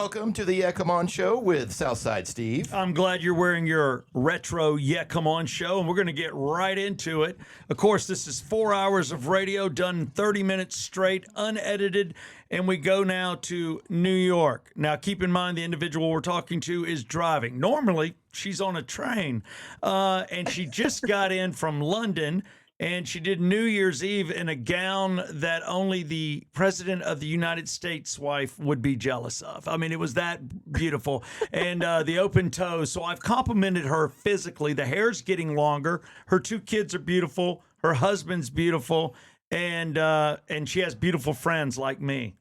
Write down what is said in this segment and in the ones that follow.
welcome to the Yeah Come On Show with Southside Steve. I'm glad you're wearing your retro Yeah Come On show, and we're going to get right into it. Of course, this is 4 hours of radio done in 30 minutes straight, unedited, and we go now to New York. Now, keep in mind the individual we're talking to is driving. Normally, she's on a train, and she just got in from London. And she did New Year's Eve in a gown that only the President of the United States' wife would be jealous of. I mean, it was that beautiful. And the open toes. So I've complimented her physically. The hair's getting longer. Her 2 kids are beautiful. Her husband's beautiful. And she has beautiful friends like me.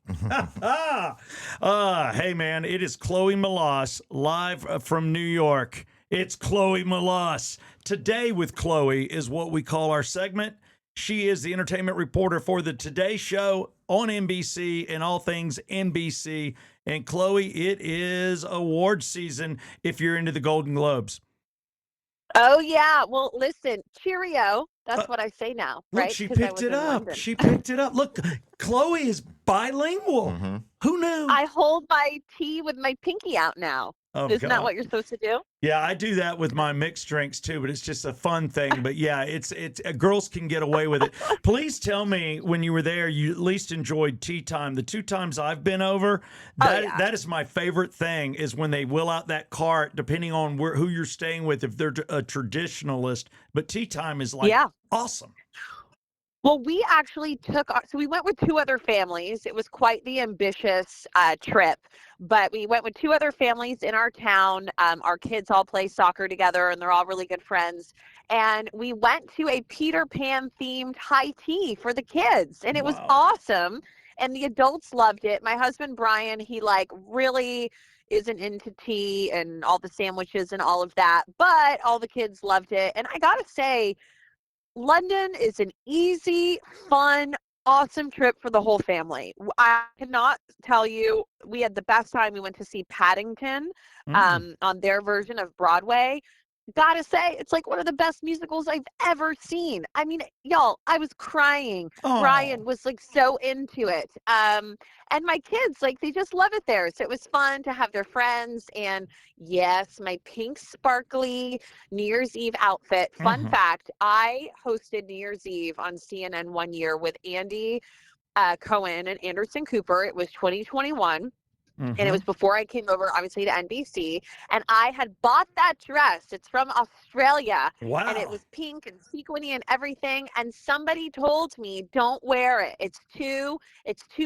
Hey, man, it is Chloe Melas live from New York. It's Chloe Melas. Today with Chloe is what we call our segment. She is the entertainment reporter for the Today Show on NBC and all things NBC. And Chloe, it is award season if you're into the Golden Globes. Oh, yeah. Well, listen, cheerio. That's what I say now, right? Look, she picked it up. London. She picked it up. Look, Chloe is bilingual. Mm-hmm. Who knew? I hold my tea with my pinky out now. Oh, Isn't that God. what you're supposed to do? Yeah, I do that with my mixed drinks too, but it's just a fun thing. But yeah, it's girls can get away with it. Please tell me when you were there, you at least enjoyed tea time. The 2 times I've been over, that is my favorite thing is when they wheel out that cart, depending on who you're staying with, if they're a traditionalist. But tea time is like awesome. Well, we actually so we went with 2 other families. It was quite the ambitious trip, but we went with 2 other families in our town. Our kids all play soccer together, and they're all really good friends. And we went to a Peter Pan themed high tea for the kids, and it was awesome. And the adults loved it. My husband, Brian, he really isn't into tea and all the sandwiches and all of that, but all the kids loved it. And I got to say, London is an easy, fun, awesome trip for the whole family. I cannot tell you, we had the best time. We went to see Paddington on their version of Broadway. Gotta say, it's like one of the best musicals I've ever seen. I mean, y'all, I was crying. Oh. Brian was so into it. And my kids, they just love it there. So it was fun to have their friends. And yes, my pink sparkly New Year's Eve outfit. Fun fact, I hosted New Year's Eve on CNN one year with Andy Cohen and Anderson Cooper. It was 2021. And it was before I came over, obviously, to NBC. And I had bought that dress. It's from Australia. Wow. And it was pink and sequiny and everything. And somebody told me, don't wear it. It's too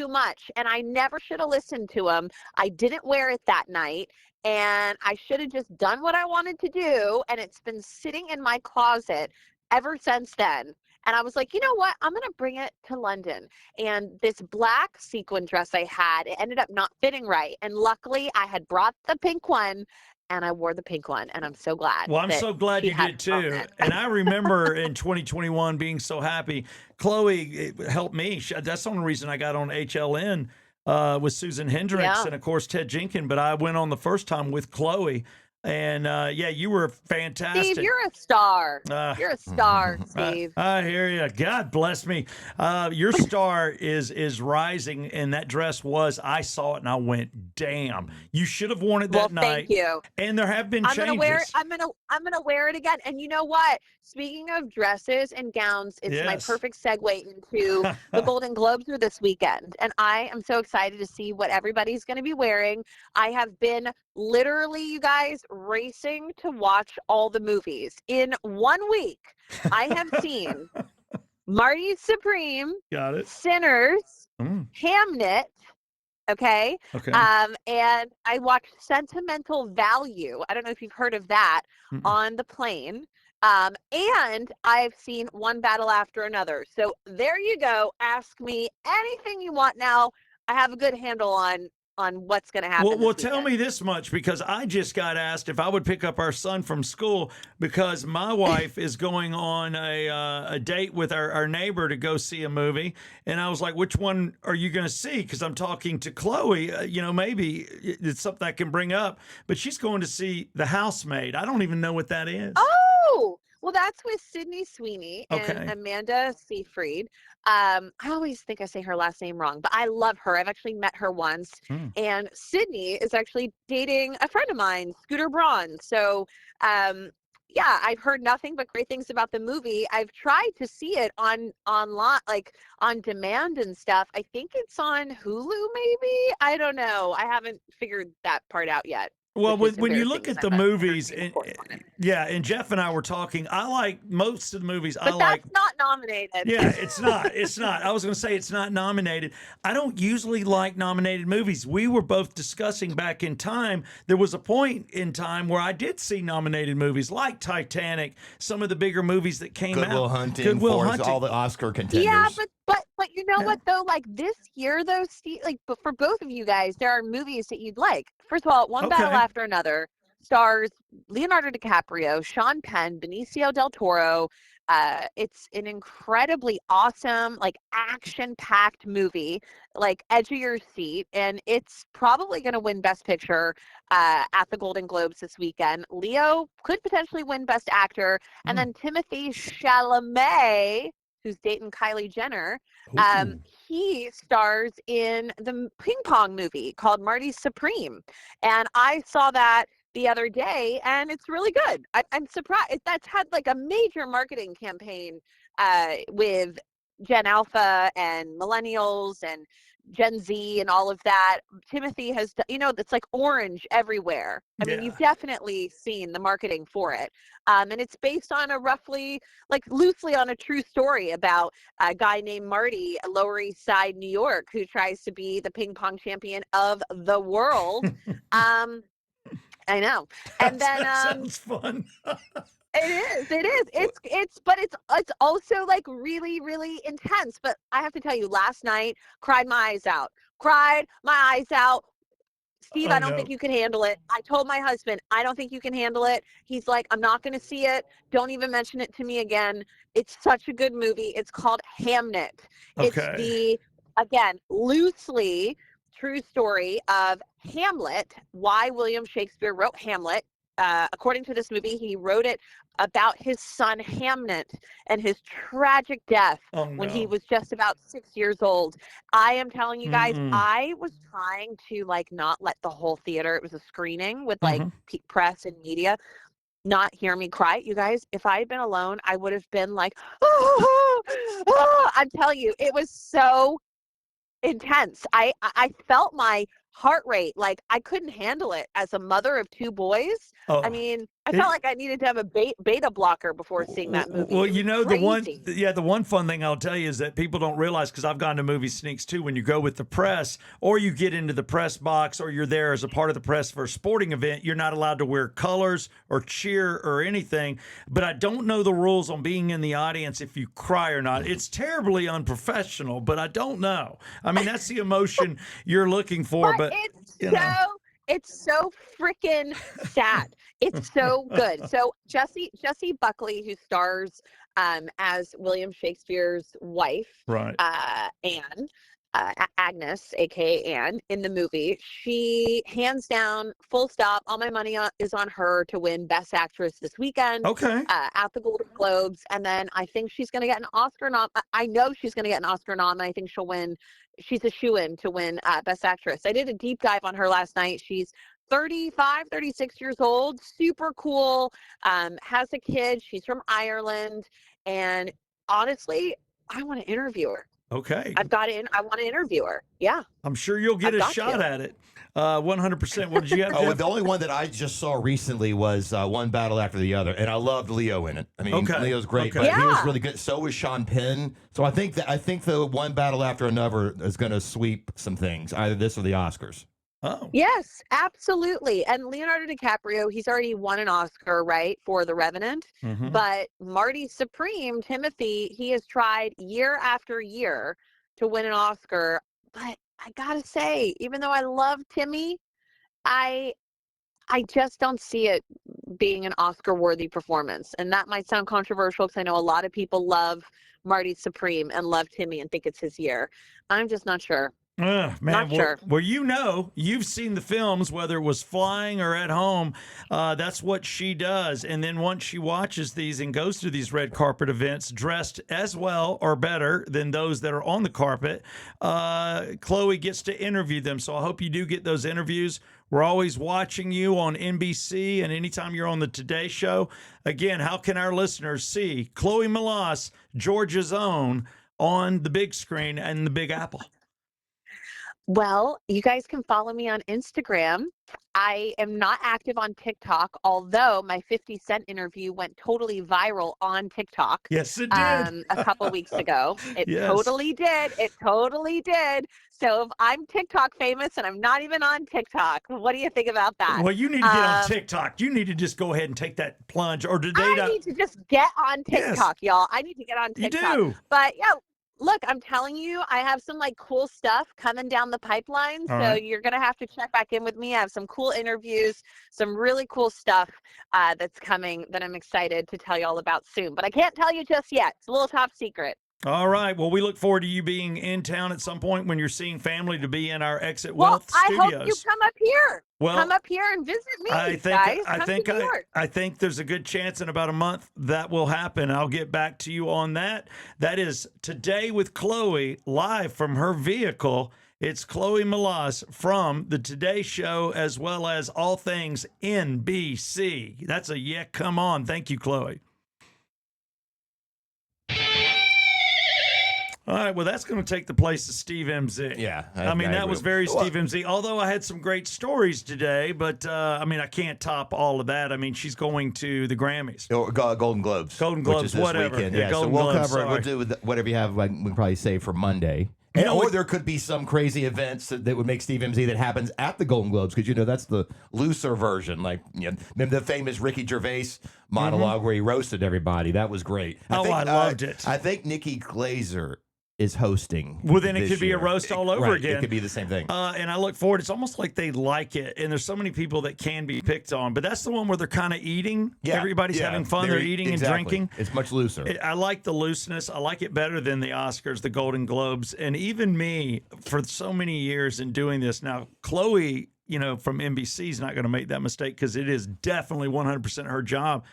much. And I never should have listened to him. I didn't wear it that night. And I should have just done what I wanted to do. And it's been sitting in my closet ever since then. And I was like, you know what? I'm going to bring it to London. And this black sequin dress I had, it ended up not fitting right. And luckily, I had brought the pink one, and I wore the pink one. And I'm so glad. Well, I'm so glad you did too. And I remember in 2021 being so happy. Chloe helped me. That's the only reason I got on HLN with Susan Hendricks and, of course, Ted Jenkins. But I went on the first time with Chloe. And you were fantastic. Steve, you're a star. You're a star, Steve. I hear you. God bless me. Your star is rising, and that dress was. I saw it and I went, "Damn! You should have worn it that night." Thank you. And there have been changes. I'm gonna wear it again. And you know what? Speaking of dresses and gowns, it's my perfect segue into the Golden Globes are this weekend, and I am so excited to see what everybody's going to be wearing. I have been literally, you guys, racing to watch all the movies. In 1 week, I have seen Marty Supreme, got it, Sinners, Hamnet, okay? And I watched Sentimental Value. I don't know if you've heard of that on the plane. And I've seen One Battle After Another. So there you go. Ask me anything you want now. I have a good handle on what's going to happen. Well, tell me this much, because I just got asked if I would pick up our son from school because my wife is going on a date with our neighbor to go see a movie. And I was like, which one are you going to see? Because I'm talking to Chloe, maybe it's something I can bring up. But she's going to see The Housemaid. I don't even know what that is. Oh, Well, that's with Sydney Sweeney and Okay. Amanda Seyfried. I always think I say her last name wrong, but I love her. I've actually met her once. Hmm. And Sydney is actually dating a friend of mine, Scooter Braun. So, yeah, I've heard nothing but great things about the movie. I've tried to see it online, like on demand and stuff. I think it's on Hulu, maybe. I don't know. I haven't figured that part out yet, Well, which is when you embarrassing look because at the I'm a movies, entertainment correspondent. yeah, and Jeff and I were talking. I like most of the movies. I But like. that's not nominated. Yeah, it's not. It's not. I was going to say it's not nominated. I don't usually like nominated movies. We were both discussing back in time. There was a point in time where I did see nominated movies like Titanic, some of the bigger movies that came Goodwill out. Hunting, Goodwill Forrest, Hunting. all the Oscar contenders. Yeah, but you know Yeah. what though? Like this year though, Steve, like but for both of you guys, there are movies that you'd like. First of all, One Battle Okay. After Another stars Leonardo DiCaprio, Sean Penn, Benicio del Toro. It's an incredibly awesome, like action-packed movie, like edge of your seat, and it's probably going to win Best Picture at the Golden Globes this weekend. Leo could potentially win Best Actor, and Mm. then Timothy Chalamet, who's dating Kylie Jenner, Ooh. he stars in the ping pong movie called Marty Supreme. And I saw that the other day, and it's really good. I'm surprised. That's had like a major marketing campaign with Gen Alpha and millennials and Gen Z and all of that. Timothy has, it's like orange everywhere. I mean, Yeah. you've definitely seen the marketing for it. And it's based on a roughly, like loosely on a true story about a guy named Marty, Lower East Side, New York, who tries to be the ping pong champion of the world. I know. And then That sounds fun. it is. But it's also like really, really intense. But I have to tell you, last night, cried my eyes out. Cried my eyes out. Steve, Oh I don't think no. you can handle it. I told my husband, I don't think you can handle it. He's like, I'm not going to see it. Don't even mention it to me again. It's such a good movie. It's called Hamnet. It's Okay. the, again, loosely true story of Hamlet, why William Shakespeare wrote Hamlet. According to this movie, he wrote it about his son Hamnet and his tragic death Oh when he no. was just about 6 years old. I am telling you guys, Mm-mm. I was trying to like not let the whole theater, it was a screening with like Mhm. press and media, not hear me cry. You guys, if I had been alone, I would have been like, oh, oh. I'm telling you, it was so intense. I felt my heart rate, like I couldn't handle it as a mother of two boys. I Oh. mean, I It, felt like I needed to have a beta blocker before seeing that movie. Well, It was crazy. the one fun thing I'll tell you is that people don't realize, because I've gone to movie sneaks too, when you go with the press or you get into the press box or you're there as a part of the press for a sporting event, you're not allowed to wear colors or cheer or anything. But I don't know the rules on being in the audience if you cry or not. It's terribly unprofessional, but I don't know. I mean, that's the emotion you're looking for, But but you know. it's so freaking sad. It's so good. So Jessie Buckley, who stars as William Shakespeare's wife, Right. Anne, Agnes, aka Anne, in the movie, she hands down, full stop. All my money is on her to win Best Actress this weekend Okay. at the Golden Globes, and then I think she's going to get an Oscar nom. I know she's going to get an Oscar nom, and I think she'll win. She's a shoo-in to win Best Actress. I did a deep dive on her last night. She's 35, 36 years old, super cool, has a kid. She's from Ireland, and honestly, I want to interview her. Okay. I've got in. I want to interview her. Yeah, I'm sure you'll get I've a got shot to. at it. 100%. What did you have, Oh, Jeff? the only one that I just saw recently was One Battle After the Other, and I loved Leo in it. I mean, Okay. Leo's great, Okay. but he was Yeah. really good. So was Sean Penn. So I think the One Battle After Another is going to sweep some things, either this or the Oscars. Oh. Yes, absolutely. And Leonardo DiCaprio, he's already won an Oscar, right, for The Revenant. Mhm. But Marty Supreme, Timothy, he has tried year after year to win an Oscar. But I gotta say, even though I love Timmy, I I just don't see it being an Oscar-worthy performance. And that might sound controversial because I know a lot of people love Marty Supreme and love Timmy and think it's his year. I'm just not sure. Man, Not sure. Well, you've seen the films, whether it was flying or at home. That's what she does. And then once she watches these and goes to these red carpet events dressed as well or better than those that are on the carpet, Chloe gets to interview them. So I hope you do get those interviews. We're always watching you on NBC and anytime you're on the Today Show. Again, how can our listeners see Chloe Melas, Georgia's own, on the big screen and the Big Apple? Well, you guys can follow me on Instagram. I am not active on TikTok, although my 50 Cent interview went totally viral on TikTok. Yes, it did. A couple weeks ago. It Yes. totally did. It totally did. So if I'm TikTok famous and I'm not even on TikTok, what do you think about that? Well, you need to get on TikTok. You need to just go ahead and take that plunge. Or did they I need to just get on Yes. TikTok, y'all. I need to get on You TikTok. do. But yeah, look, I'm telling you, I have some like cool stuff coming down the pipeline. All So right. you're going to have to check back in with me. I have some cool interviews, some really cool stuff that's coming that I'm excited to tell you all about soon. But I can't tell you just yet. It's a little top secret. All right. Well, we look forward to you being in town at some point when you're seeing family to be in our Exit Well, Wealth I studios. hope you come up here. Well, Come up here and visit me, I guys. Come to New York. I think there's a good chance in about a month that will happen. I'll get back to you on that. That is Today with Chloe, live from her vehicle. It's Chloe Melas from the Today Show, as well as all things NBC. That's a yeah, come on. Thank you, Chloe. All right, well, that's going to take the place of Steve MZ. Yeah, I mean, that was very Well, Steve MZ. Although I had some great stories today, but I mean, I can't top all of that. I mean, she's going to the Grammys. Or Golden Globes. Golden which Globes, is this whatever. Weekend. Yeah, Yeah, Golden so we'll Globes, cover it. We'll sorry. do with whatever you have. Like, we can probably save for Monday. You know, Or there could be some crazy events that would make Steve MZ that happens at the Golden Globes, because that's the looser version. Like, remember the famous Ricky Gervais monologue where he roasted everybody? That was great. I loved it. I think Nikki Glazer is hosting. Well, then it this could be a year. roast all over Right, again. It could be the same thing. And I look forward. It's almost like they like it. And there's so many people that can be picked on. But that's the one where they're kind of eating. Everybody's having fun. They're eating exactly. and drinking. It's much looser. I like the looseness. I like it better than the Oscars, the Golden Globes. And even me, for so many years in doing this. Now, Chloe, from NBC is not going to make that mistake because it is definitely 100% her job.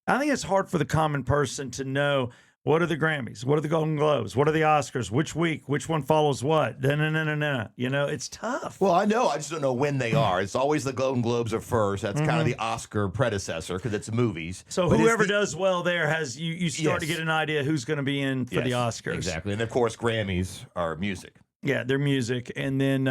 I think it's hard for the common person to know, what are the Grammys? What are the Golden Globes? What are the Oscars? Which week? Which one follows what? No. It's tough. Well, I know. I just don't know when they are. It's always the Golden Globes are first. That's kind of the Oscar predecessor because it's movies. So But it's whoever does well there has you start to Yes. get an idea who's going to be in for the Yes, Oscars. Exactly. And of course, Grammys are music, Yeah, their music, and then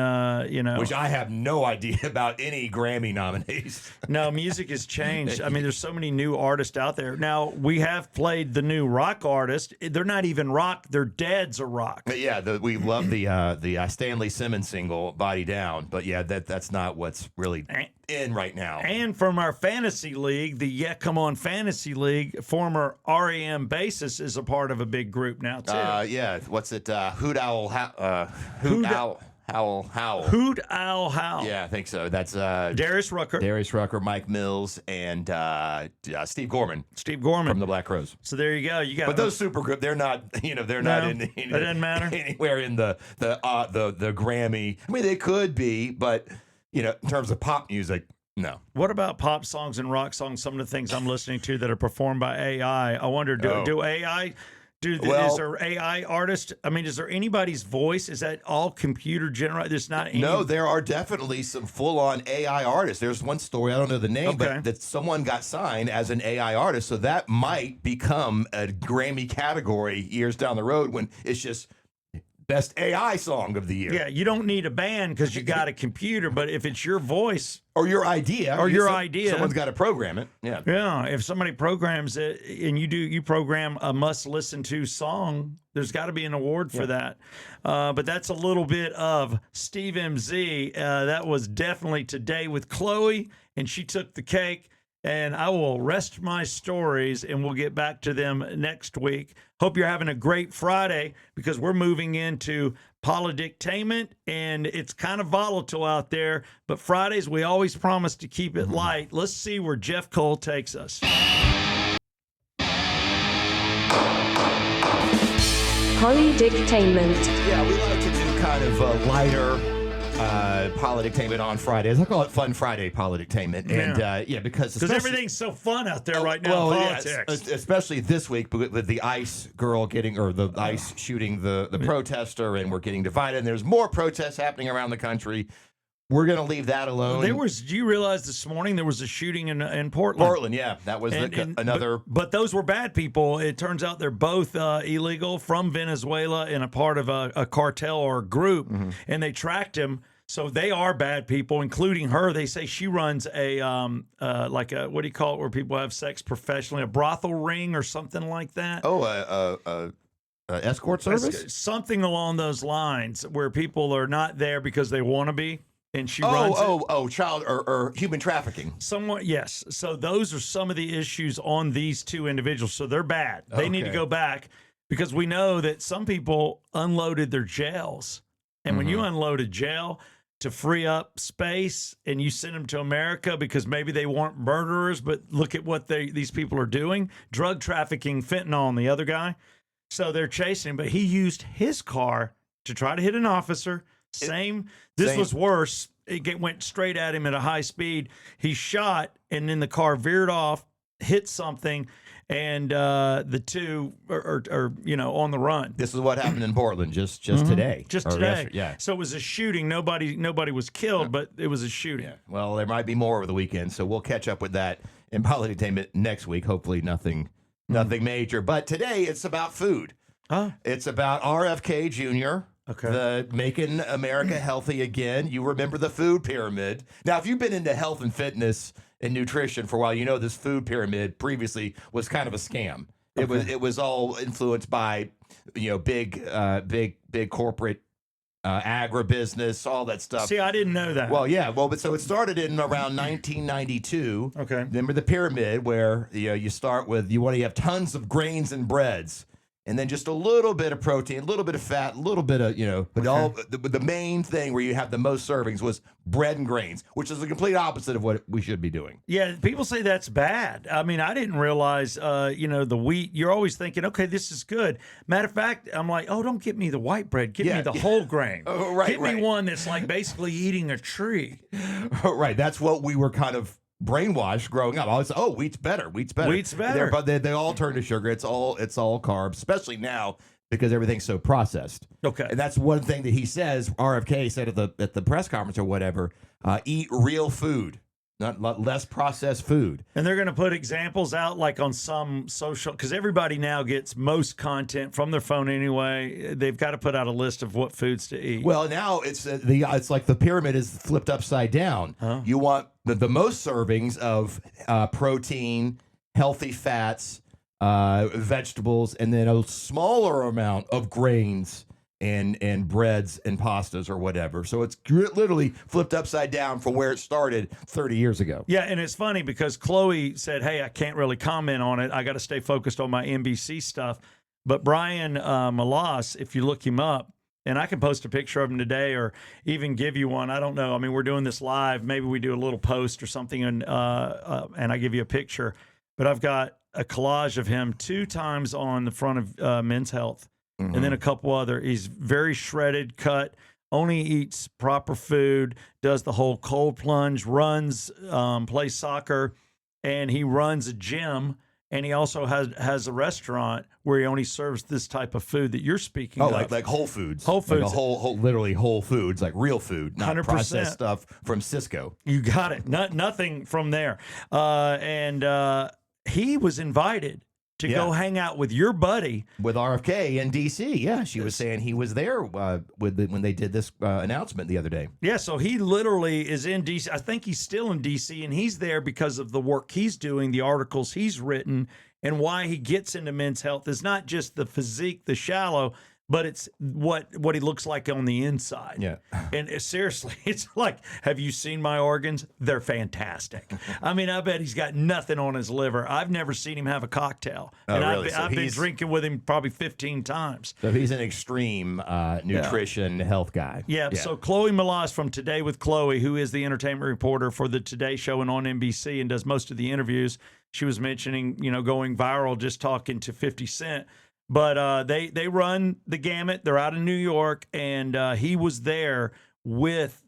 which I have no idea about any Grammy nominees. No, music has changed. I mean, there's so many new artists out there. Now, we have played the new rock artist. They're not even rock. Their dad's a rock. But yeah, we love the Stanley Simmons single "Body Down," but yeah, that's not what's really in right now. And from our fantasy league, the Yeah Come On Fantasy League, former REM bassist is a part of a big group now, too. Yeah, what's it? Hoot Owl Howl. Hoot Owl Howl. Yeah, I think so. That's Darius Rucker. Darius Rucker, Mike Mills, and Steve Gorman Steve Gorman. from the Black Crowes. So there you go. You got But those super group, they're not, they're not in. That doesn't matter. Anywhere in the Grammy. I mean, they could be, but in terms of pop music, no. What about pop songs and rock songs? Some of the things I'm listening to that are performed by AI. I wonder, do AI? Is there AI artists? I mean, is there anybody's voice? Is that all computer generated? There's not any. No, there are definitely some full-on AI artists. There's one story, I don't know the name, Okay. but that someone got signed as an AI artist. So that might become a Grammy category years down the road when it's just best AI song of the year. Yeah, you don't need a band because you got a computer, but if it's your voice Or your idea. Or your idea. Someone's got to program it. Yeah. yeah, if somebody programs it and you program a must listen to song, there's got to be an award for that. But that's a little bit of Steve MZ. That was definitely Today with Chloe, and she took the cake. And I will rest my stories, and we'll get back to them next week. Hope you're having a great Friday, because we're moving into Polydictainment, and it's kind of volatile out there. But Fridays, we always promise to keep it light. Let's see where Jeff Cole takes us. Polydictainment. Yeah, we like to do kind of lighter politictainment on Fridays. I call it Fun Friday politictainment. And because everything's so fun out there right now in politics. Especially this week with the ICE girl the ICE shooting the protester, and we're getting divided. And there's more protests happening around the country. We're going to leave that alone. Do you realize this morning there was a shooting in Portland? Portland, yeah. That was another. But those were bad people. It turns out they're both illegal from Venezuela and a part of a cartel or group, and they tracked him. So they are bad people, including her. They say she runs a what do you call it, where people have sex professionally, a brothel ring or something like that. Oh, escort service? Something along those lines, where people are not there because they want to be. And she runs child or human trafficking. Somewhat, yes. So those are some of the issues on these two individuals. So they're bad. They need to go back, because we know that some people unloaded their jails. And when you unload a jail to free up space and you send them to America because maybe they weren't murderers, but look at what these people are doing. Drug trafficking, fentanyl, and the other guy. So they're chasing him, but he used his car to try to hit an officer. This was worse. It went straight at him at a high speed. He shot, and then the car veered off, hit something, and the two are on the run. This is what happened in Portland just today. Just today. Yeah. So it was a shooting. Nobody was killed, but it was a shooting. Yeah. Well, there might be more over the weekend, so we'll catch up with that in Polititainment next week. Hopefully nothing major. But today it's about food. It's about RFK Jr., the Making America Healthy Again. You remember the food pyramid. Now, if you've been into health and fitness and nutrition for a while, you know this food pyramid previously was kind of a scam. It was all influenced by big corporate agribusiness, all that stuff. See, I didn't know that. Well, yeah. Well, but so it started in around 1992. Okay. Remember the pyramid where you start with you have tons of grains and breads. And then just a little bit of protein, a little bit of fat, a little bit of, but the main thing where you have the most servings was bread and grains, which is the complete opposite of what we should be doing. Yeah, people say that's bad. I mean, I didn't realize, the wheat, you're always thinking, okay, this is good. Matter of fact, I'm like, don't get me the white bread. Give me the whole grain. Oh, right, Get me one that's like basically eating a tree. Right, that's what we were kind of brainwashed growing up. I was wheat's better. But they all turn to sugar. It's all carbs, especially now because everything's so processed. Okay, and that's one thing that he says. RFK said at the press conference or whatever. Eat real food, not less processed food. And they're going to put examples out like on some social, because everybody now gets most content from their phone anyway. They've got to put out a list of what foods to eat. Well, now it's like the pyramid is flipped upside down. You want the most servings of protein, healthy fats, vegetables, and then a smaller amount of grains and breads and pastas or whatever. So it's literally flipped upside down from where it started 30 years ago. Yeah, and it's funny because Chloe said, hey, I can't really comment on it. I got to stay focused on my NBC stuff. But Brian Malas, if you look him up, and I can post a picture of him today or even give you one. I don't know. I mean, we're doing this live. Maybe we do a little post or something and I give you a picture. But I've got a collage of him 2 times on the front of Men's Health. And then a couple other. He's very shredded, cut, only eats proper food, does the whole cold plunge, runs, plays soccer, and he runs a gym. And he also has a restaurant where he only serves this type of food that you're speaking of. Like Whole Foods. Whole Foods. Like literally Whole Foods, like real food, not 100%. Processed stuff from Cisco. You got it. Nothing from there. And he was invited to go hang out with your buddy. With RFK in D.C., yeah. She was saying he was there when they did this announcement the other day. Yeah, so he literally is in D.C. I think he's still in D.C., and he's there because of the work he's doing, the articles he's written, and why he gets into Men's Health is not just the physique, the shallow, but it's what he looks like on the inside. Yeah. And seriously, it's like, have you seen my organs? They're fantastic. I mean, I bet he's got nothing on his liver. I've never seen him have a cocktail. Oh, and really? I've been drinking with him probably 15 times. So he's an extreme nutrition health guy. Yeah. So Chloe Malas from Today with Chloe, who is the entertainment reporter for the Today Show and on NBC and does most of the interviews. She was mentioning, going viral, just talking to 50 Cent. But they run the gamut. They're out in New York, and he was there with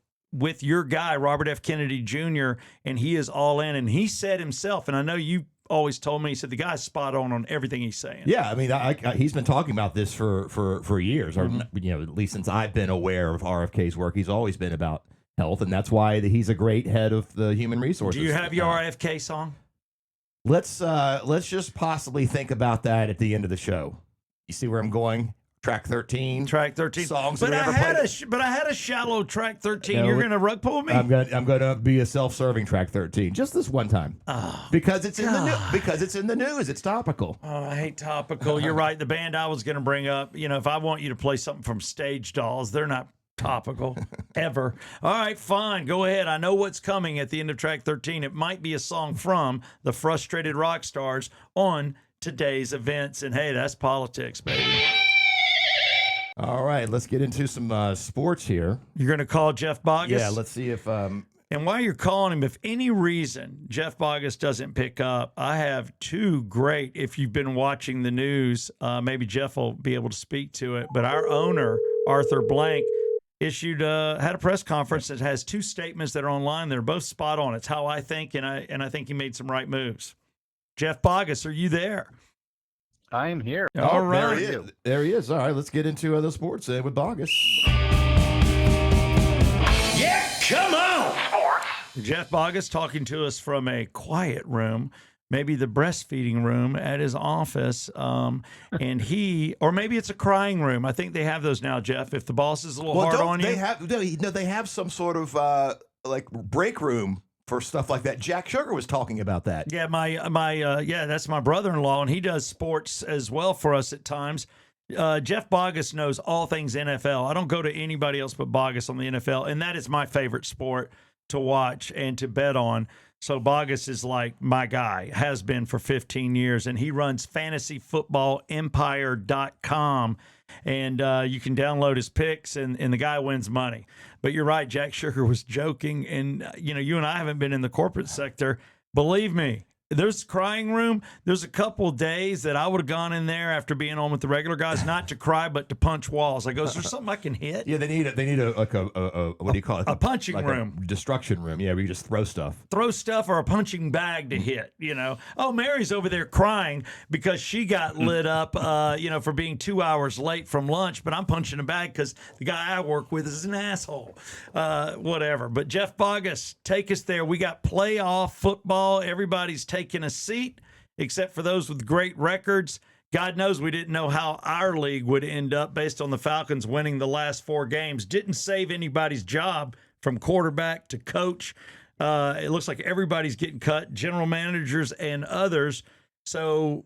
your guy Robert F. Kennedy Jr. and he is all in. And he said himself, and I know you always told me, he said the guy's spot on everything he's saying. Yeah, I mean, he's been talking about this for years, or at least since I've been aware of RFK's work. He's always been about health, and that's why he's a great head of the human resources. Do you have your RFK song? Let's just possibly think about that at the end of the show. You see where I'm going? Track 13. Track 13. Songs but we I ever had played. but I had a shallow track 13. No, You're going to rug pull me? I'm gonna be a self-serving track 13 just this one time. Oh, because it's in the news. It's topical. Oh, I hate topical. You're right. The band I was going to bring up, if I want you to play something from Stage Dolls, they're not topical ever. All right, fine. Go ahead. I know what's coming at the end of track 13. It might be a song from the Frustrated Rock Stars on today's events. And hey, that's politics, baby. All right, let's get into some sports here. You're going to call Jeff Bogus? Yeah, let's see if... And while you're calling him, if any reason Jeff Bogus doesn't pick up, I have two great, if you've been watching the news, maybe Jeff will be able to speak to it, but our owner, Arthur Blank, had a press conference that has two statements that are online. They're both spot on. It's how I think, and I think he made some right moves. Jeff Bogus, are you there? I am here. All right. There he is. All right, let's get into other sports with Bogus. Yeah, come on! Jeff Bogus talking to us from a quiet room, maybe the breastfeeding room at his office, or maybe it's a crying room. I think they have those now, Jeff. If the boss is a little hard on you, they have some sort of like break room for stuff like that. Jack Sugar was talking about that. Yeah, that's my brother-in-law, and he does sports as well for us at times. Jeff Bogus knows all things NFL. I don't go to anybody else but Bogus on the NFL, and that is my favorite sport to watch and to bet on. So Bogus is like my guy, has been for 15 years, and he runs fantasyfootballempire.com, and you can download his picks, and the guy wins money. But you're right, Jack Sugar was joking, and you and I haven't been in the corporate sector. Believe me, there's crying room. There's a couple of days that I would have gone in there after being on with the regular guys, not to cry, but to punch walls. I go, is there something I can hit? Yeah, they need a what do you call it? A punching room. A destruction room. Yeah, where you just throw stuff. Throw stuff or a punching bag to hit, Oh, Mary's over there crying because she got lit up, for being 2 hours late from lunch, but I'm punching a bag because the guy I work with is an asshole. Whatever. But Jeff Bogus, take us there. We got playoff football. Everybody's taking a seat, except for those with great records. God knows we didn't know how our league would end up based on the Falcons winning the last 4 games. Didn't save anybody's job from quarterback to coach. It looks like everybody's getting cut, general managers and others. So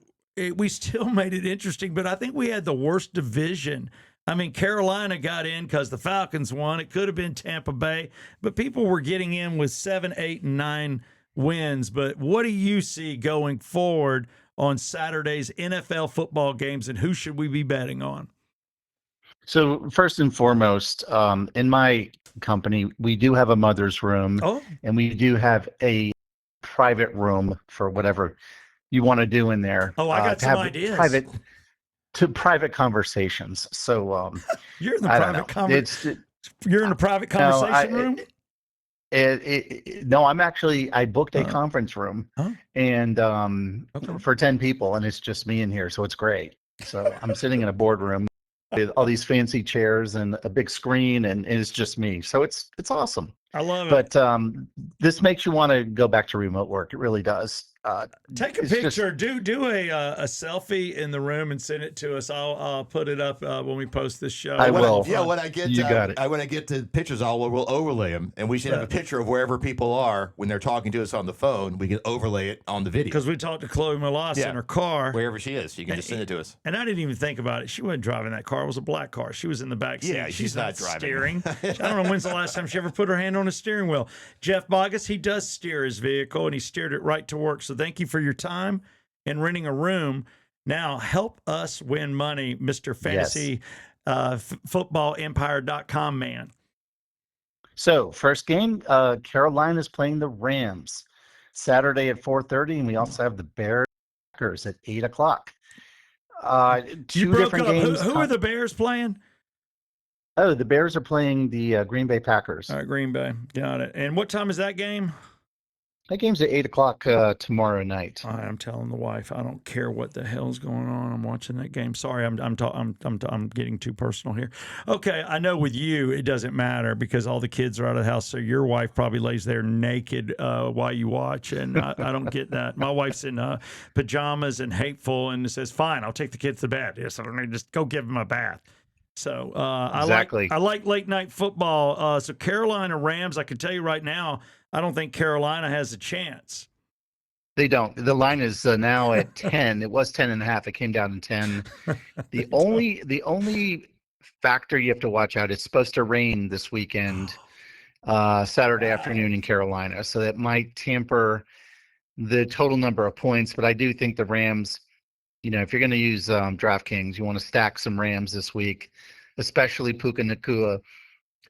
we still made it interesting, but I think we had the worst division. I mean, Carolina got in because the Falcons won. It could have been Tampa Bay, but people were getting in with 7, 8, and 9 wins. But what do you see going forward on Saturday's NFL football games, and who should we be betting on? So first and foremost, in my company, we do have a mother's room, and we do have a private room for whatever you want to do in there. Oh, I got some ideas. Private conversations. So you're in the private conversation. You're in the private conversation room. No, I booked a conference room and for 10 people, and it's just me in here, so it's great. So I'm sitting in a boardroom with all these fancy chairs and a big screen, and it's just me. So it's awesome. I love it. But this makes you want to go back to remote work. It really does. Take a picture. Do a selfie in the room and send it to us. I'll put it up when we post this show. I will. When I get when I get to pictures, we'll overlay them, and we should have a picture of wherever people are when they're talking to us on the phone. We can overlay it on the video because we talked to Chloe Molas in her car, wherever she is. You can just send it to us. And I didn't even think about it. She wasn't driving that car. It was a black car. She was in the back seat. Yeah, she's not driving. Steering. I don't know when's the last time she ever put her hand on a steering wheel. Jeff Bogus, he does steer his vehicle, and he steered it right to work. So thank you for your time and renting a room. Now help us win money, Mr. Fantasy Footballempire.com man. So first game, Carolina is playing the Rams Saturday at 4:30, and we also have the Bears at 8 o'clock. You Two broke different up. games. Who are the Bears playing? Oh, the Bears are playing the Green Bay Packers. All right, Green Bay. Got it. And what time is that game? That game's at 8 o'clock tomorrow night. I'm telling the wife, I don't care what the hell's going on. I'm watching that game. Sorry, I'm getting too personal here. Okay, I know with you it doesn't matter because all the kids are out of the house, so your wife probably lays there naked while you watch, and I don't get that. My wife's in pajamas and hateful, and says, "Fine, I'll take the kids to bed. Yes, I don't need just go give them a bath." So Exactly. I like late night football. So Carolina Rams, I can tell you right now, I don't think Carolina has a chance. They don't. The line is now at 10. It was 10.5. It came down to 10. The only factor you have to watch out, it's supposed to rain this weekend, Saturday afternoon in Carolina. So that might tamper the total number of points. But I do think the Rams, if you're going to use DraftKings, you want to stack some Rams this week, especially Puka Nacua.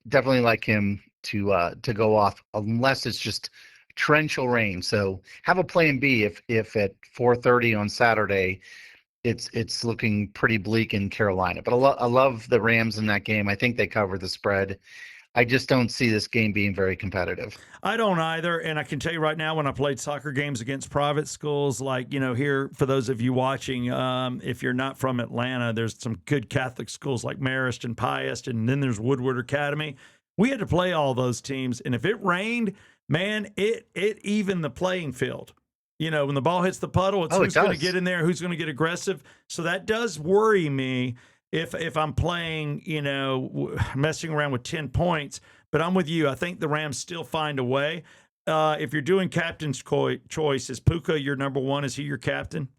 Definitely like him to go off unless it's just torrential rain. So have a plan B if at 4:30 on Saturday it's looking pretty bleak in Carolina. But I love the Rams in that game. I think they cover the spread. I just don't see this game being very competitive. I don't either. And I can tell you right now, when I played soccer games against private schools, like, here, for those of you watching, if you're not from Atlanta, there's some good Catholic schools like Marist and Pius, and then there's Woodward Academy. We had to play all those teams. And if it rained, man, it evened the playing field. When the ball hits the puddle, it's who's going to get in there, who's going to get aggressive. So that does worry me. If I'm playing, messing around with 10 points, but I'm with you. I think the Rams still find a way. If you're doing captain's choice, is Puka your number one? Is he your captain?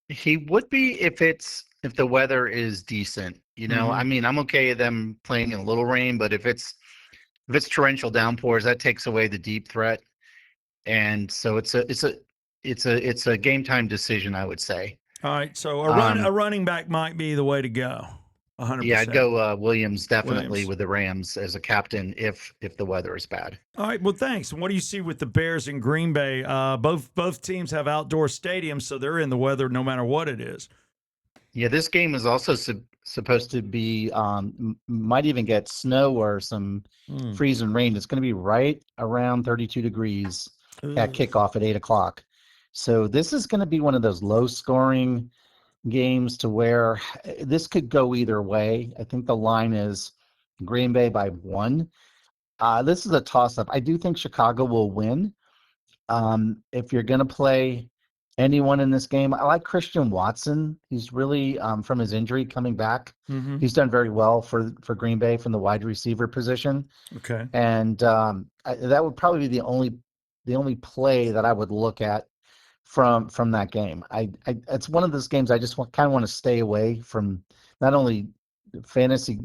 He would be if the weather is decent. I mean, I'm okay with them playing in a little rain, but if it's torrential downpours, that takes away the deep threat, and so it's a game time decision, I would say. All right, so a running back might be the way to go. 100%. Yeah, I'd go Williams definitely with the Rams as a captain if the weather is bad. All right, well, thanks. And what do you see with the Bears in Green Bay? Both teams have outdoor stadiums, so they're in the weather no matter what it is. Yeah, this game is also supposed to be might even get snow or some freeze and rain. It's going to be right around 32 degrees at kickoff at 8 o'clock. So this is going to be one of those low-scoring games to where this could go either way. I think the line is Green Bay by 1. This is a toss-up. I do think Chicago will win. If you're going to play anyone in this game, I like Christian Watson. He's really, from his injury coming back, he's done very well for Green Bay from the wide receiver position. Okay. And that would probably be the only play that I would look at from that game. It's one of those games I just kind of want to stay away from, not only fantasy,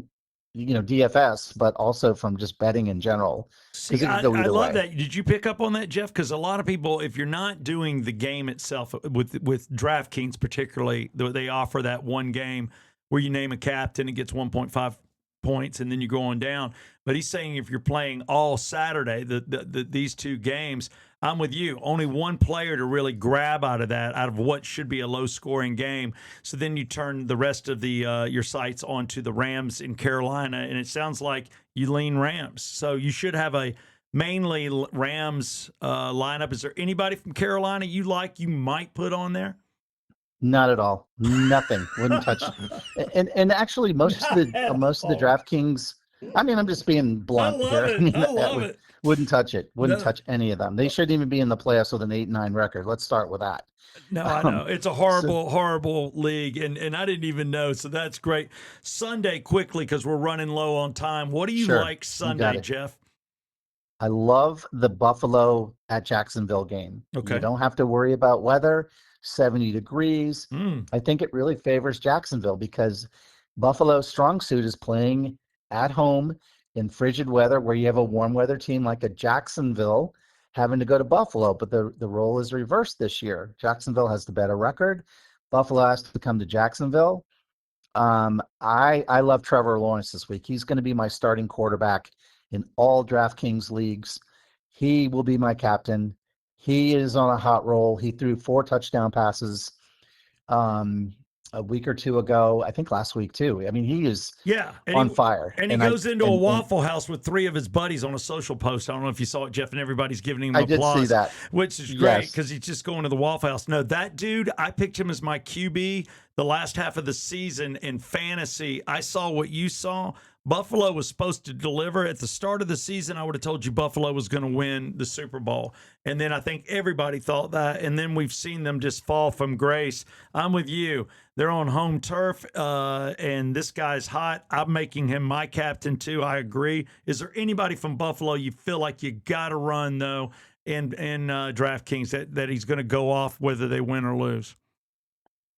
DFS, but also from just betting in general. See, I love that. Did you pick up on that, Jeff? Because a lot of people, if you're not doing the game itself with DraftKings particularly, they offer that one game where you name a captain, it gets 1.5 points, and then you go on down. But he's saying if you're playing all Saturday, these two games, I'm with you. Only one player to really grab out of what should be a low-scoring game. So then you turn the rest of your sights onto the Rams in Carolina, and it sounds like you lean Rams. So you should have a mainly Rams lineup. Is there anybody from Carolina you might put on there? Not at all. Nothing. Wouldn't touch. And actually, most of the DraftKings. I mean, I'm just being blunt here. I love it. Wouldn't touch it. Wouldn't touch any of them. They shouldn't even be in the playoffs with an 8-9 record. Let's start with that. No, I know. It's a horrible league, and I didn't even know, so that's great. Sunday, quickly, because we're running low on time. What do you like Sunday, Jeff? I love the Buffalo at Jacksonville game. Okay. You don't have to worry about weather, 70 degrees. I think it really favors Jacksonville because Buffalo's strong suit is playing at home in frigid weather where you have a warm weather team like a Jacksonville having to go to Buffalo, but the role is reversed this year. Jacksonville has the better record. Buffalo has to come to Jacksonville. I love Trevor Lawrence this week. He's going to be my starting quarterback in all DraftKings leagues. He will be my captain. He is on a hot roll. He threw 4 touchdown passes a week or two ago. I think last week too. I mean, he is and on fire. And he goes into a Waffle House with 3 of his buddies on a social post. I don't know if you saw it, Jeff, and everybody's giving him applause. I did see that. Which is great because he's just going to the Waffle House. No, that dude, I picked him as my QB the last half of the season in fantasy. I saw what you saw. Buffalo was supposed to deliver. At the start of the season, I would have told you Buffalo was going to win the Super Bowl. And then I think everybody thought that. And then we've seen them just fall from grace. I'm with you. They're on home turf, and this guy's hot. I'm making him my captain, too. I agree. Is there anybody from Buffalo you feel like you got to run, though, in DraftKings that he's going to go off whether they win or lose?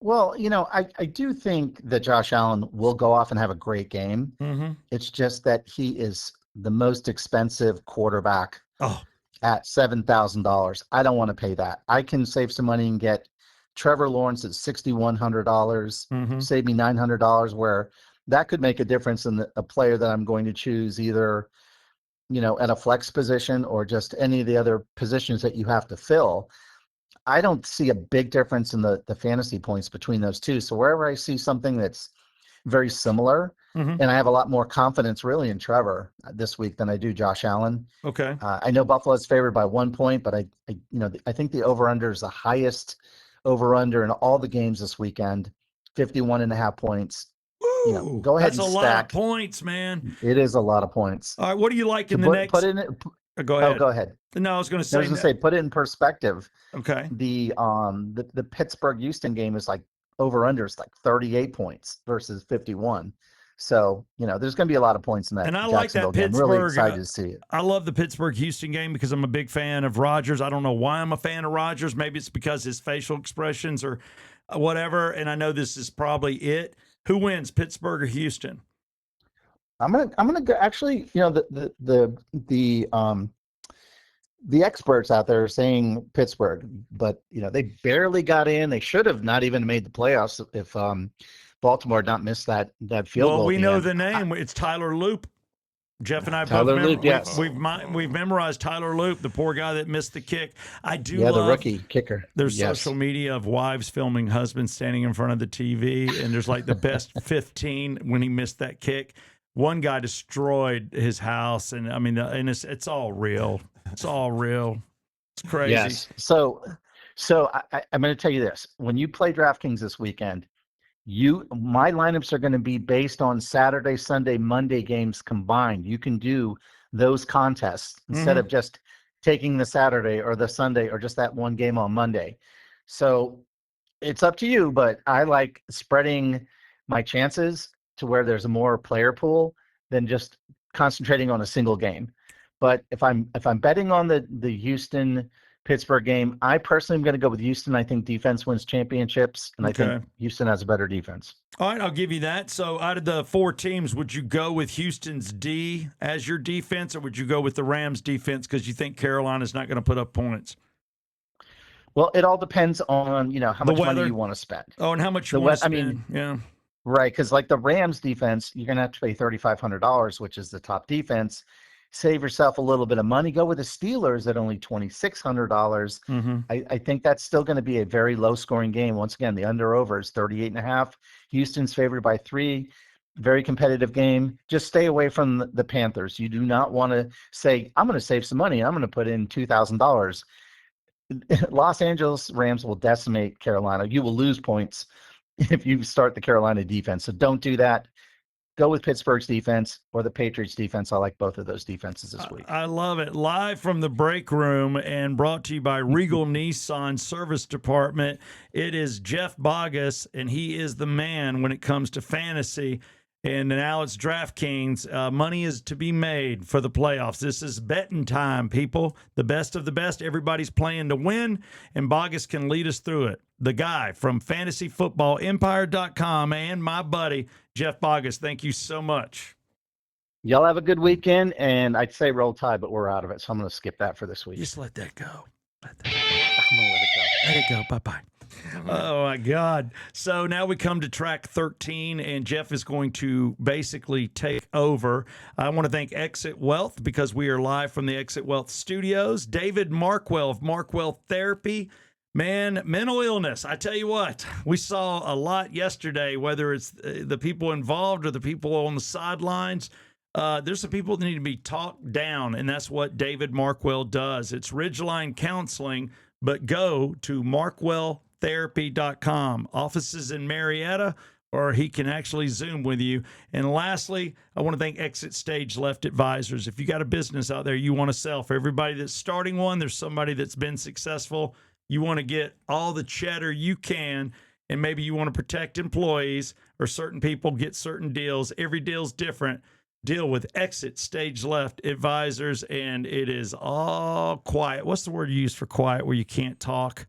Well, I do think that Josh Allen will go off and have a great game. Mm-hmm. It's just that he is the most expensive quarterback at $7,000. I don't want to pay that. I can save some money and get Trevor Lawrence at $6,100, save me $900, where that could make a difference in a player that I'm going to choose either, at a flex position or just any of the other positions that you have to fill. I don't see a big difference in the fantasy points between those two. So wherever I see something that's very similar, and I have a lot more confidence really in Trevor this week than I do Josh Allen. Okay. I know Buffalo's favored by 1 point, but I think the over-under is the highest over-under in all the games this weekend, 51.5 points. Go ahead and stack. That's a lot of points, man. It is a lot of points. All right, what do you like in the next? Go ahead. Oh, go ahead. No, I was going to say. Put it in perspective. Okay. The Pittsburgh Houston game is like over/under is like 38 points versus 51. So there's going to be a lot of points in that. And I like that Pittsburgh. I'm really excited to see it. I love the Pittsburgh Houston game because I'm a big fan of Rodgers. I don't know why I'm a fan of Rodgers. Maybe it's because his facial expressions or whatever. And I know this is probably it. Who wins, Pittsburgh or Houston? I'm gonna go. Actually, the experts out there are saying Pittsburgh, but they barely got in. They should have not even made the playoffs if Baltimore had not missed that field goal. Well, we know the name. It's Tyler Loop. Jeff and I we've memorized Tyler Loop, the poor guy that missed the kick. I do love the rookie kicker. There's social media of wives filming husbands standing in front of the TV, and there's like the best 15 when he missed that kick. One guy destroyed his house, and I mean, and it's all real. It's all real. It's crazy. Yes. So I'm going to tell you this: when you play DraftKings this weekend, my lineups are going to be based on Saturday, Sunday, Monday games combined. You can do those contests instead of just taking the Saturday or the Sunday or just that one game on Monday. So it's up to you, but I like spreading my chances to where there's a more player pool than just concentrating on a single game. But if I'm betting on the Houston Pittsburgh game, I personally am going to go with Houston. I think defense wins championships, and I think Houston has a better defense. All right, I'll give you that. So out of the 4 teams, would you go with Houston's D as your defense, or would you go with the Rams defense because you think Carolina's not going to put up points? Well, it all depends on how much money you want to spend. Oh, and how much you want to spend. I mean, yeah. Right, because like the Rams defense, you're going to have to pay $3,500, which is the top defense. Save yourself a little bit of money. Go with the Steelers at only $2,600. I think that's still going to be a very low-scoring game. Once again, the under/over is 38.5. Houston's favored by 3. Very competitive game. Just stay away from the Panthers. You do not want to say, I'm going to save some money. I'm going to put in $2,000. Los Angeles Rams will decimate Carolina. You will lose points if you start the Carolina defense. So don't do that. Go with Pittsburgh's defense or the Patriots defense. I like both of those defenses this week. I love it. Live from the break room and brought to you by Regal Nissan Service Department. It is Jeff Bogus, and he is the man when it comes to fantasy. And now it's DraftKings. Money is to be made for the playoffs. This is betting time, people. The best of the best. Everybody's playing to win, and Bogus can lead us through it. The guy from FantasyFootballEmpire.com and my buddy, Jeff Bogus. Thank you so much. Y'all have a good weekend, and I'd say Roll Tide, but we're out of it, so I'm going to skip that for this week. Just let that go. I'm going to let it go. Let it go. Bye-bye. Oh, my God. So now we come to track 13, and Jeff is going to basically take over. I want to thank Exit Wealth because we are live from the Exit Wealth studios. David Markwell of Markwell Therapy. Man, mental illness. I tell you what, we saw a lot yesterday, whether it's the people involved or the people on the sidelines. There's some people that need to be talked down, and that's what David Markwell does. It's Ridgeline Counseling, but go to markwelltherapy.com. Offices in Marietta, or he can actually Zoom with you. And lastly, I want to thank Exit Stage Left Advisors. If you got a business out there you want to sell, for everybody that's starting one, there's somebody that's been successful. You want to get all the cheddar you can, and maybe you want to protect employees or certain people get certain deals. Every deal's different. Deal with Exit Stage Left Advisors, and it is all quiet. What's the word you use for quiet, where you can't talk?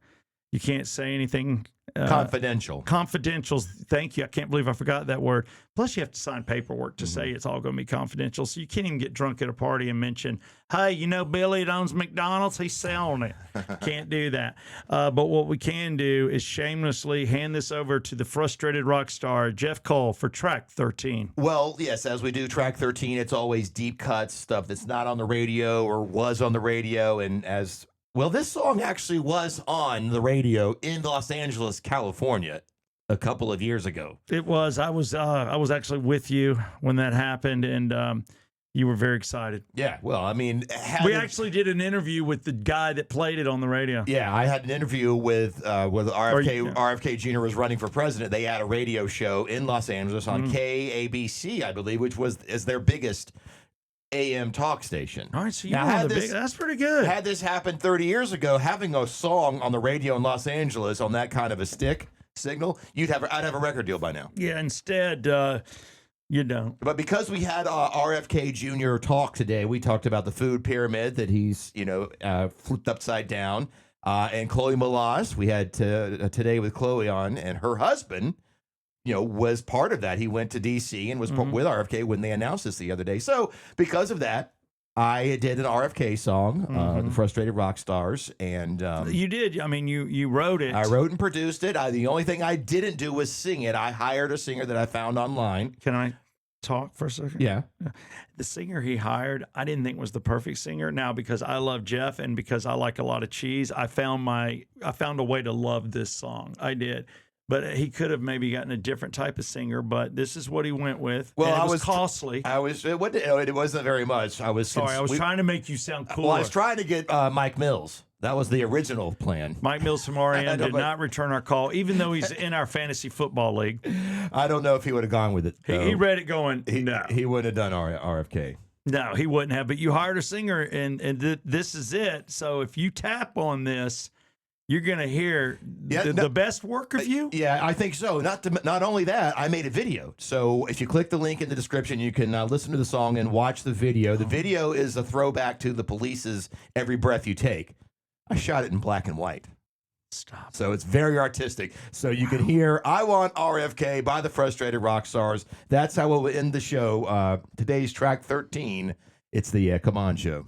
You can't say anything. Confidential. Confidentials. Thank you. I can't believe I forgot that word. Plus, you have to sign paperwork to say it's all going to be confidential. So you can't even get drunk at a party and mention, hey, you know Billy that owns McDonald's? He's selling it. Can't do that. But what we can do is shamelessly hand this over to the frustrated rock star, Jeff Cole, for track 13. Well, yes, as we do track 13, it's always deep cuts, stuff that's not on the radio or was on the radio. And as well, this song actually was on the radio in Los Angeles, California, a couple of years ago. It was. I was actually with you when that happened, and you were very excited. Yeah, well, I mean, we actually did an interview with the guy that played it on the radio. Yeah, I had an interview with RFK. RFK Jr. was running for president. They had a radio show in Los Angeles on KABC, I believe, which is their biggest AM talk station. All right, so you know that's pretty good. Had this happened 30 years ago, having a song on the radio in Los Angeles on that kind of a signal, I'd have a record deal by now. Yeah, instead, you don't. But because we had RFK Jr. talk today, we talked about the food pyramid that he's flipped upside down, and Chloe Molas. We had today with Chloe on, and her husband, was part of that. He went to D.C. and was with RFK when they announced this the other day. So because of that, I did an RFK song, The Frustrated Rock Stars. And you did. I mean, you wrote it. I wrote and produced it. The only thing I didn't do was sing it. I hired a singer that I found online. Can I talk for a second? Yeah. The singer he hired, I didn't think was the perfect singer. Now, because I love Jeff and because I like a lot of cheese, I found a way to love this song. I did. But he could have maybe gotten a different type of singer, but this is what he went with. Well, it was costly. It wasn't very much. I was trying to make you sound cool. Well, I was trying to get Mike Mills. That was the original plan. Mike Mills from REM did not return our call, even though he's in our fantasy football league. I don't know if he would have gone with it. He read it going, no. He wouldn't have done RFK. No, he wouldn't have. But you hired a singer, and this is it. So if you tap on this, you're going to hear the best work of you? Yeah, I think so. Not only that, I made a video. So if you click the link in the description, you can listen to the song and watch the video. The video is a throwback to the Police's Every Breath You Take. I shot it in black and white. Stop. So it's very artistic. So you can hear I Want RFK by the Frustrated Rock Stars. That's how we'll end the show. Today's track 13. It's the Come On Show.